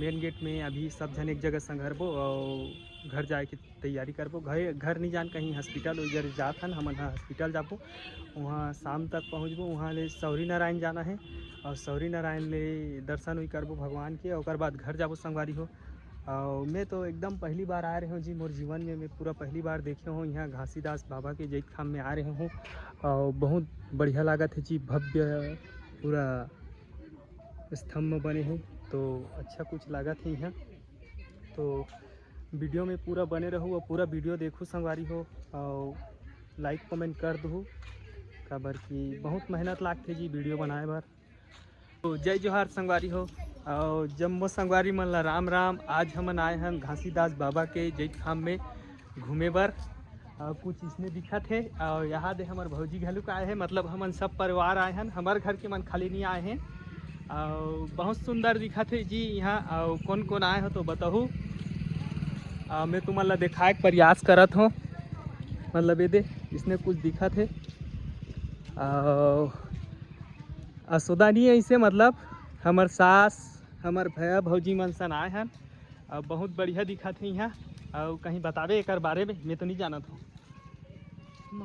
Main gate में अभी सब जन एक जगह संघरबो और घर जाए की तैयारी करबो। घर नहीं जान कहीं हॉस्पिटल उधर जात हन हमन हॉस्पिटल जाबो, वहाँ शाम तक पहुँचबो। वहाँ ले सौरी नारायण जाना है और सौरी नारायण ले दर्शन भी करबो भगवान के, और बाद घर जाबो संगवारी हो। और मैं तो एकदम पहली बार आ रहे हूँ जी, मोर जीवन में मैं पूरा पहली बार देखे हूँ यहाँ घासीदास बाबा के जैत खाम में आ रहे हूँ और बहुत बढ़िया लागत है जी। भव्य पूरा स्तंभ बने हैं तो अच्छा कुछ लागत है यहाँ। तो वीडियो में पूरा बने रहूँ और पूरा वीडियो देखूँ संगवारी हो और लाइक कमेंट कर दूँ काबर कि बहुत मेहनत लागते जी वीडियो बनाए बार। तो जय जोहार संगवारी हो और जम्मो संगवारी मन ला राम राम। आज हमन आए हैं घासीदास बाबा के जैत खाम में घूमे बर। कुछ इसमें दिखत है और यहाँ दे हमारे भौजी घलुक आए हैं, मतलब हमन सब परिवार आए हैं, हमारे घर के मन खाली नहीं आए हैं। और बहुत सुंदर दिखत है जी यहाँ। और कौन कौन आए हो तो बताऊँ, मैं तुम्हारा दिखाए के प्रयास करत हूँ। मतलब ये दे इसने कुछ दिखत है असुदा नहीं है इसे, मतलब हमार सास हमार भैया भौजी मन सन आए हैं और बहुत बढ़िया दिखत है यहाँ। और कहीं बतावे एक बारे में, मैं तो नहीं जानत हूँ। तो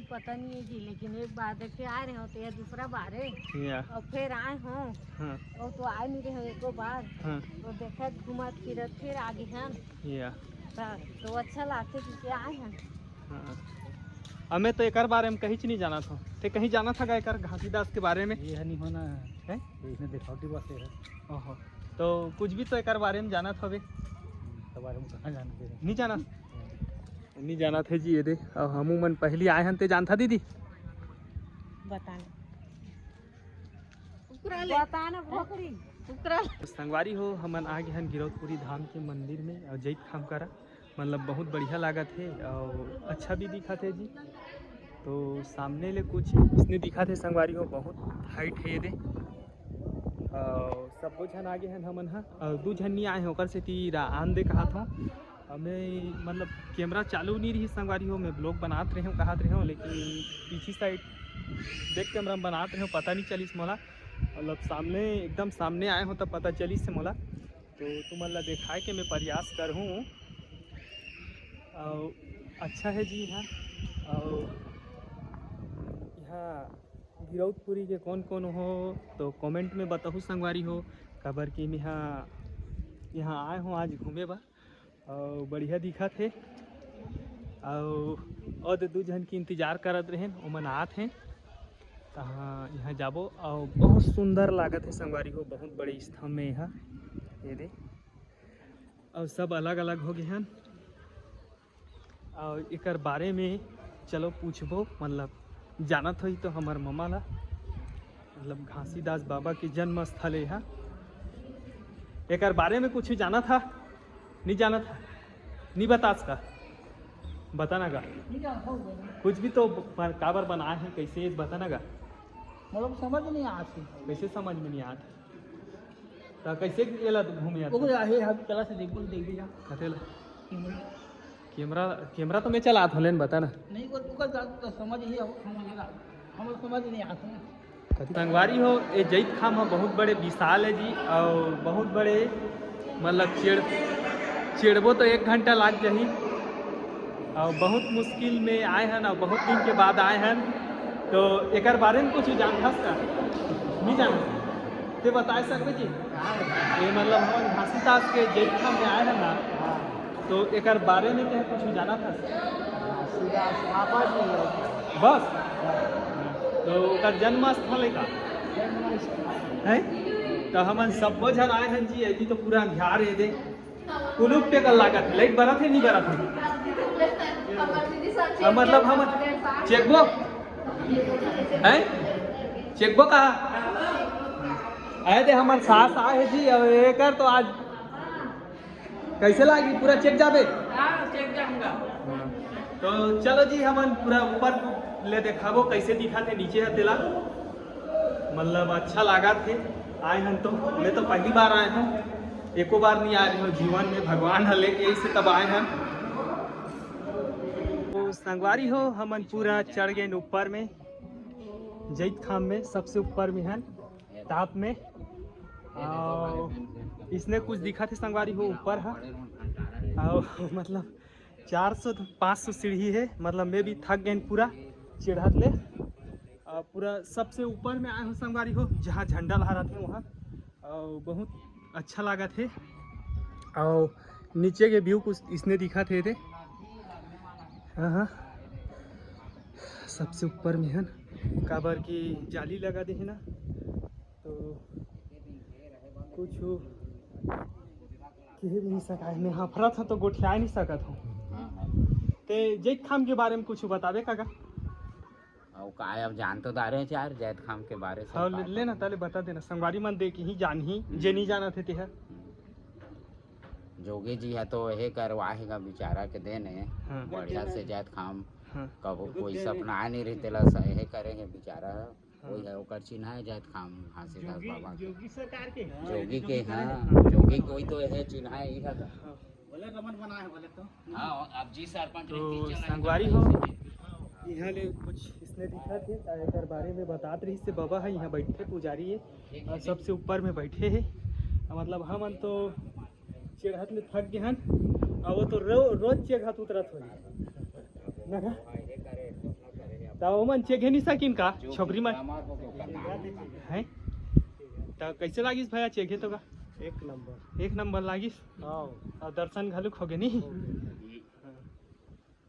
पता नहीं है जी, लेकिन एक बार देख के आए रहे हो तो यह दूसरा बार है और फिर आए हो। हाँ। और तो आए नहीं रहे हो एक बार। हाँ। तो देखा घूमत फिरत फिर आगे हैं तो अच्छा लागते कि क्या आए हैं। हाँ। हमें तो एक बारे में कहीं नहीं जाना था, तो कहीं जाना था एक घासीदास के बारे में। ये नहीं होना है इसमें दिखावटी बात है। ओहो, तो कुछ भी तो एक बारे में जाना था वे बारे में कहाँ जानते नहीं जाना नहीं जाना थे जी। ये दे हम मन पहली आए हैं ते जानता दीदी संगवारी हो। हमन आ गए हैं गिरौदपुरी धाम के मंदिर में और जैत खाम करा, मतलब बहुत बढ़िया लागत है और अच्छा भी दिखत है जी। तो सामने ले कुछ इसने दिखा थे संगवारी हो, बहुत हाइट है ये दे। सब जन आगे हैं हमन और दो जन नहीं आए हैं ओकर से तीरा आन दे कहा था। मैं मतलब कैमरा चालू नहीं रही संगवारी हो, मैं ब्लॉग बनाते रहे हूँ कहते रहे हूँ, लेकिन पीछे साइड देख कैमरा में बनाते रहे पता नहीं चलिस मोला। मतलब सामने एकदम सामने आए हो तब पता चलिस से मोला। तो तुम मतलब दिखाए के मैं प्रयास कर हूँ और अच्छा है जी यहाँ। और यहाँ गिरौदपुरी के कौन कौन हो तो कमेंट में बताओ संगवारी हो, खबर कि मैं यहाँ आए हूँ आज घूमे बा और बढ़िया दिखत है। और दो जन की इंतजार करत रहे ओमन आत हैं यहाँ जाबो और बहुत सुंदर लागत है संगवारी हो। बहुत बड़े स्तंभ में यहाँ ये दे और सब अलग अलग हो गए हैं। और एक बारे में चलो पूछबो, मतलब जानत हो तो हमार ममा ला, मतलब घासीदास बाबा के जन्म स्थल है यहाँ। एक बारे में कुछ जाना था नहीं जाना था नहीं बता सका बताना गा कुछ भी तो काबर बनाए हैं कैसे बताना गा, मतलब समझ नहीं आती। कैसे समझ में नहीं आता तो कैसे गेला घूमे चला से देख कैमरा तो मैं चलात हूँ, बता ना नहीं समझ ही हम समझ नहीं आता। संगवारी हो ये जैत खाम हो बहुत बड़े विशाल है जी और बहुत बड़े, मतलब चेड़बो तो 1 घंटा लाग जाही और बहुत मुश्किल में आए हैं और बहुत दिन के बाद आए हैं। तो एक बारे में कुछ जानता का नहीं जाना तो बता सकते जी। ये मतलब हम घासीदास के जैत खाम में आए हैं ना, तो एक बारे में क्या कुछ जाना था बस। तो जन्म स्थल है का है तो हमन सब जन आए हैं जी। अभी तो पूरा अंधार है दे कुलूप पे का लागत लाइट बरत है नहीं बरत है। मतलब हम चेकबो है चेकबो कहा आए थे हमारे सास आए है जी। और एक तो आज कैसे लागी पूरा चेक जाबे चेक जाऊंगा। तो चलो जी हमन पूरा ऊपर ले देखाबो कैसे दिखा थे नीचे है तेला, मतलब अच्छा लगा थे। आए हैं तो मैं तो पहली बार आए हैं, एको बार नहीं आए हैं जीवन में, भगवान है लेके ऐसे तब आए हैं। तो संगवारी हो हमन पूरा चढ़ गए ऊपर में जैत खाम में, सबसे ऊपर में है ताप में। और इसने कुछ दिखा थे संगवारी हो ऊपर है और मतलब 400-500 सीढ़ी है। मतलब मैं भी थक गए पूरा चढ़त ले। पूरा सबसे ऊपर में आए हो संगवारी हो जहाँ झंडा लहरा थे वहाँ, और बहुत अच्छा लगा थे। और नीचे के व्यू कुछ इसने दिखा थे। हाँ सबसे ऊपर में है काबर की जाली लगा दे है ना, तो कुछ कह भी नहीं सका है। मैं हफरा था तो गोठिया नहीं सकत हूँ। ते जैत खाम के बारे में कुछ बतावे काका? और का अब जान तो दारे यार जैत खाम के बारे से। हाँ ले ना ताले बता देना संगवारी मन दे के ही जान ही जे नहीं जाना थे तेहा। जोगी जी है तो यही करवाएगा बेचारा के देने। हाँ। बढ़िया से जैत खाम हाँ। कबो कोई सपना आ नहीं रही तेला यही करेंगे बेचारा। कोई है ओकर चिन्ह है जैत खाम घासीदास बाबा के। जोगी सरकार के जोगी के हाँ जोगी कोई तो यही चिन्ह है ही है। बोले रमन बना है बोले तो। हाँ अब जी सरपंच तो संगवारी हो यहाँ ले कुछ इसने दिखा थे एकर बारे में बतात रही से बाबा है यहाँ बैठे पुजारी है और सबसे ऊपर में बैठे है। मतलब हम तो चढ़त में थक गए हन और वो तो रोज चढ़त उतरत हो तो मन चेघे नहीं सकिन का छोकरी मन है तो कैसे लागिस भैया चेघे तो का? एक नंबर लागिस और दर्शन घलुक हो गए नहीं।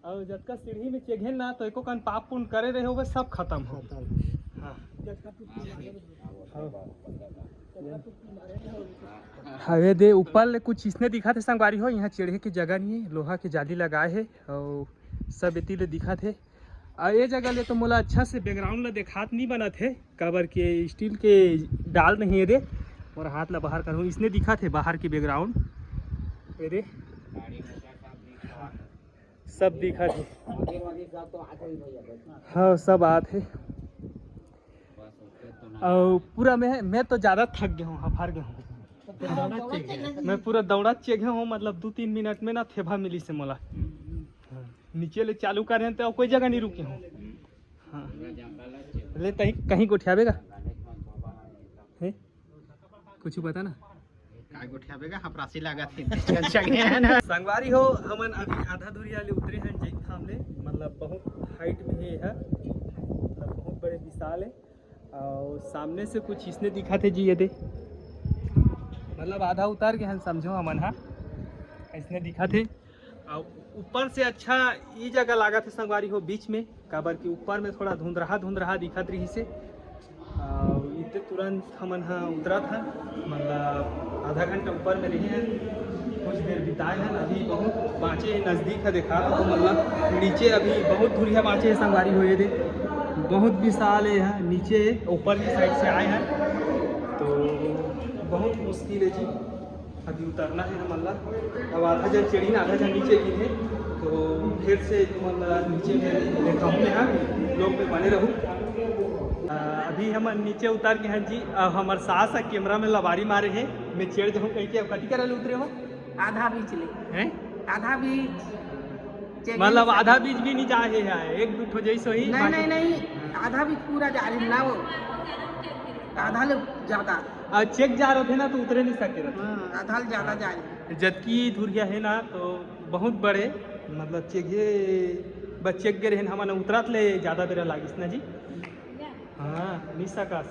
और जब सीढ़ी में चेघे ना तो एको कन पाप पुण्य करे रहे होगे सब खत्म हो। हवे दे ऊपर ले कुछ इसने दिखा थे संगवारी हो यहाँ चढ़े की जगह नहीं है, लोहा की जाली लगाए है और सब इति ले दिखा थे। और ये जगह ले तो मोला अच्छा से बैकग्राउंड ले देखात नहीं बना थे काबर के स्टील के डाल नहीं है दे और हाथ ला बाहर करूँ इसने दिखा थे बाहर की बैकग्राउंड दे सब दिखा थे। हाँ सब आते और पूरा मैं तो ज़्यादा थक गया हूँ हार गया हूँ। मैं पूरा दौड़ा चेक हूँ मतलब 2-3 मिनट में ना थेभा मिली से मोला नीचे ले चालू कर रहे हैं तो कोई जगह नहीं रुके हूँ। हाँ ले कहीं गोठियावेगा है कुछ बता ना गोठियावेगा हपरासी लगा थी। संगवारी हो हमन अभी आधा दूरी वाले उतरे हैं जैत खाम ले। मतलब बहुत हाइट में है मतलब बहुत बड़े विशाल है और सामने से कुछ इसने दिखा थे जी ये दे मतलब आधा उतार के हैं समझो हमन हाँ इसने दिखा थे। और ऊपर से अच्छा ये जगह लगा थे संगवारी हो बीच में काबर की ऊपर में थोड़ा धुंधरहा दिखत रही से इतने तुरंत हमन हाँ उतरा था। मतलब आधा घंटा ऊपर में रहे हैं कुछ देर बिताए हैं। अभी बहुत बाँचे नज़दीक है देखा तो मतलब नीचे अभी बहुत दूरिया बाँचे है संगवारी हो ये दे बहुत विशाल है यहाँ नीचे ऊपर की साइड से आए हैं तो बहुत मुश्किल है जी अभी उतरना है मतलब। अब आधा जन चढ़ी आधा जन नीचे गिरे तो फिर से मतलब नीचे में देखा हूँ यहाँ लोग में बने रहूँ। अभी हम नीचे उतर के हैं जी। अब हमारे सास कैमरा में लबारी मारे हैं मैं चढ़ जाऊँ कहीं के। अब कटी कर उतरे हो आधा बीच ले हैं आधा बीच मतलब आधा बीच भी नहीं जा रहे हैं एक दो ठो जैसे ही नहीं आधा बीच पूरा जा रहे ना वो आधा ले ज्यादा चेक जा रहे थे ना तो उतरे नहीं सकते रहे आधा ले ज्यादा जा रहे जबकि धुरिया है ना तो बहुत बड़े मतलब चेघे बच्चे गे रहे हमारे उतरत ले ज़्यादा बेरा लागिस ना जी। हाँ नहीं सकास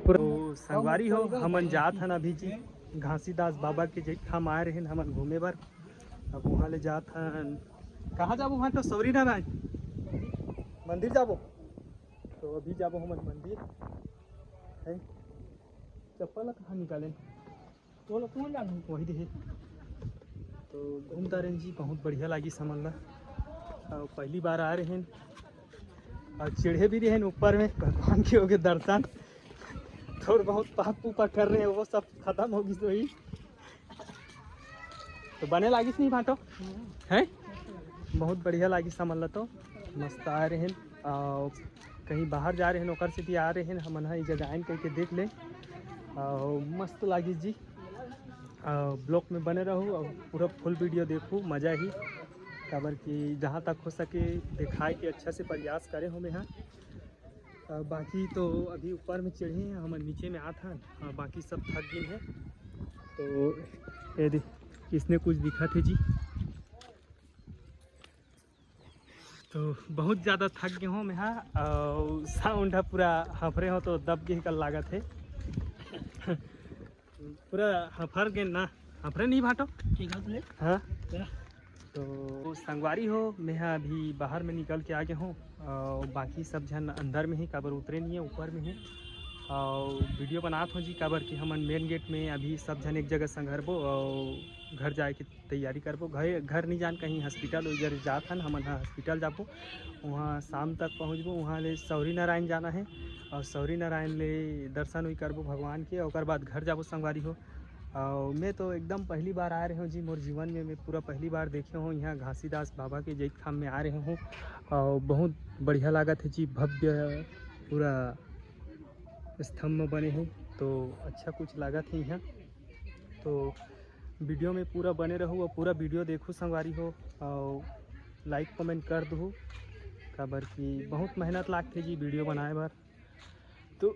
तो संगवारी हो हमन जात हन अभी जी घासीदास बाबा के जैत खाम आए रहे हमन घूमे बर। अब वहाँ ले जात हन कहाँ जाबो वहाँ तो सौरी नारायण मंदिर जाबो तो अभी जाबो हमन मंदिर है। चप्पल कहाँ निकालें तो कौन जान वही दे तो घूमता रहे जी बहुत बढ़िया लगी समझ ला। और पहली बार आ रहे हैं और चिढ़े भी रहे ऊपर में भगवान के हो गए दर्शन थोड़ा बहुत पाप पूपा कर रहे हैं वो सब खत्म होगी तो ही तो बने लागिस नहीं भाटो है बहुत बढ़िया लागी समझ ला। तो मस्त आ रहे हैं और कहीं बाहर जा रहे हैं ओकर से भी आ रहे हैं हमन ये जगह करके देख ले और मस्त लागी जी। ब्लॉग में बने रहूँ और पूरा फुल वीडियो देखूँ मज़ा ही काबर कि जहाँ तक हो सके दिखाए के अच्छा से प्रयास करें हम यहाँ। बाकी तो अभी ऊपर में चढ़े हैं, हम नीचे में आत हन। बाकी सब थक गए हैं। तो ये इसने कुछ दिखा थे जी। तो बहुत ज़्यादा थक गए हूँ मैं। हाँ, और साउंड है पूरा हफरे हो तो दब के कल लागत है। पूरा हफर गए ना, हफरे नहीं भाटो ठीक है। हाँ, तो संगवारी हो मैं अभी बाहर में निकल के आ गया हूँ। और बाकी सब जन अंदर में ही, काबर उतरे नहीं है, ऊपर में है। और वीडियो बनात हो जी, काबर कि हमन मेन गेट में अभी सब जन एक जगह संघरबो और घर जाए की तैयारी करबो। घर नहीं जान कहीं हॉस्पिटल उधर जात हन, हमन हॉस्पिटल जाबो। वहाँ शाम तक पहुँचबो। वहाँ ले सौरी नारायण जाना है और सौरी नारायण ले दर्शन भी करबो भगवान के। और बाद घर जाबो संगवारी हो। और मैं तो एकदम पहली बार आ रहे हूँ जी मोर जीवन में। मैं पूरा पहली बार देखे हूँ यहाँ घासीदास बाबा के जैत खाम में आ रहे हूँ। और बहुत बढ़िया लागत है जी, भव्य पूरा स्तंभ बने हैं। तो अच्छा कुछ लागत है यहाँ। तो वीडियो में पूरा बने रहूँ और पूरा वीडियो देखूँ संगवारी हो। और लाइक कमेंट कर दूँ, काबर कि बहुत मेहनत लागते जी वीडियो बनाए बार। तो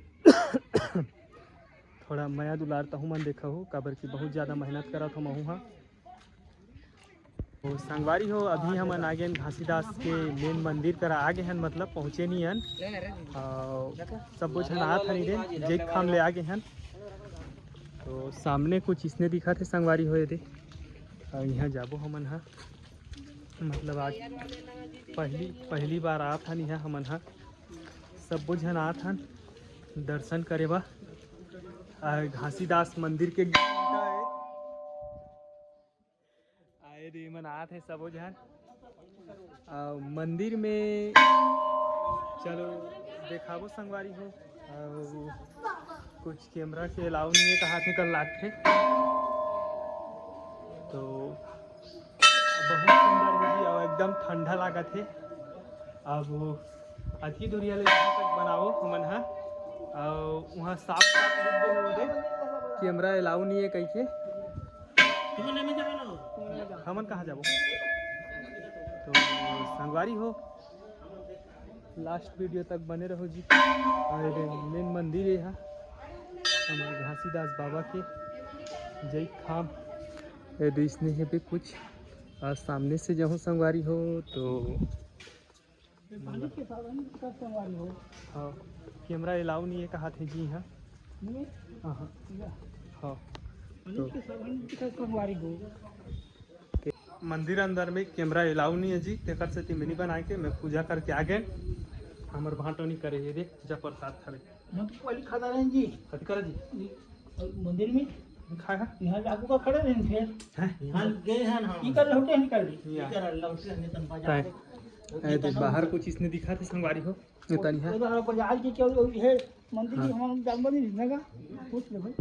थोड़ा माया दुलार तहु मन देखा हो, काबर की बहुत ज़्यादा मेहनत करत हो महू हाँ। तो संगवारी हो अभी हम आ गए घासीदास के मेन मंदिर कर आ गए हैं, मतलब पहुँचे नहीं हन। सब कुछ हाथ हन इधर जैत खाम ले आ गए हैं। तो सामने कुछ इसने दिखा थे संगवारी हो दे। और यहाँ जाबो हमन हाँ, मतलब आज पहली बार आत हन यहाँ हमन हाँ। सब जन आत हन दर्शन करे बा। घासीदास मंदिर के आए रे मन आत है सब जन। मंदिर में चलो देखाबो संगवारी हो। कुछ कैमरा के अलाउ नहीं है, कहा थे कल लाग थे। तो बहुत सुंदर है जी और एकदम ठंडा लागत है। अब अति दूरिया ले तक बनाओ हमन हाँ। और वहाँ साफ कैमरा अलाउ नहीं है कहीं के। हमन कहाँ जाबो। तो संगवारी हो लास्ट वीडियो तक बने रहो जी। और मेन मंदिर है यहाँ हमारे घासीदास बाबा के जैत खाम। इसने है भी कुछ सामने से जहाँ संगवारी हो तो हाँ कैमरा अलाउ नहीं है, कहा थे जी यहाँ। हाँ हाँ, तो मंदिर अंदर में कैमरा अलाउ नहीं है जी। तेकर से मिनी बना के मैं पूजा करके आ गए। हमार भाटोनी करे ये देख पूजा प्रसाद करे पहले खाता रहें जी। कथी करे जी मंदिर में खाए हाँ। यहाँ जागू का खड़े रहें फिर हां गए हैं हम की कर होते हैं कर दी कर लौटे हमने तन बाजार बाहर कुछ इसने दिखा थे संगवारी हो नेतानी है बाजार के क्या है मंदिर हम जान बनी ना पूछ ले भाई।